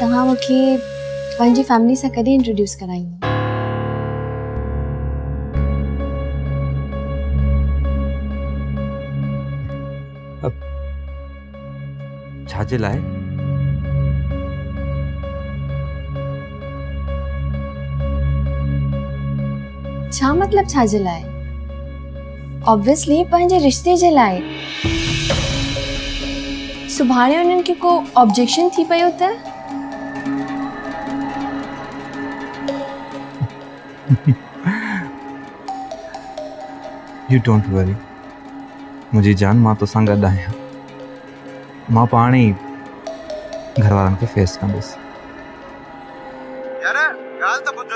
तव्हां मूंखे पंहिंजी फैमिली सां कॾहिं इंट्रोड्यूस कराईंदा? छाजे लाइ? छा मतलब छाजे लाइ? ऑब्वियसली पंहिंजे रिश्ते जे लाइ। सुभाणे उन्हनि खे को ऑब्जेक्शन थी पियो त? यू डोंट वरी, मुझी जान, मां तोसां गॾु आहियां। मां पाण ई घर वारनि खे फेस कंदुसि। यार ॻाल्हि त ॿुध,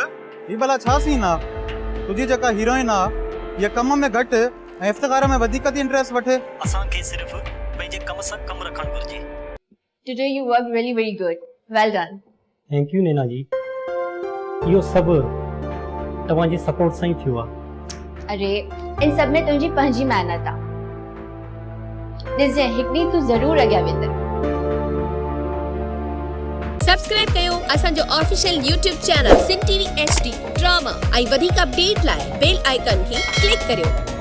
ही भला छा सीन आहे? तुंहिंजी जेका हीरोइन आहे ये कम में घटि ऐं इफ्तिखार में वधीक थी इंट्रेस्ट वठे। असांखे सिर्फ़ पंहिंजे कम सां कम रखणु घुरिजे। Today you worked really very good. Well done. Thank you Naina ji, इहो सभु तव्हांजी सपोर्ट सां ई थियो आहे। अरे इन सब में तुंहिंजी पंहिंजी मेहनत आहे। ॾिसजे हिकु ॾींहुं तूं ज़रूरु अॻियां वेंदे। सब्सक्राइब कयो असांजो ऑफिशियल यूट्यूब चैनल सिन टीवी HD ड्रामा ऐं वधीक अपडेट लाइ बेल आइकन खे क्लिक करियो।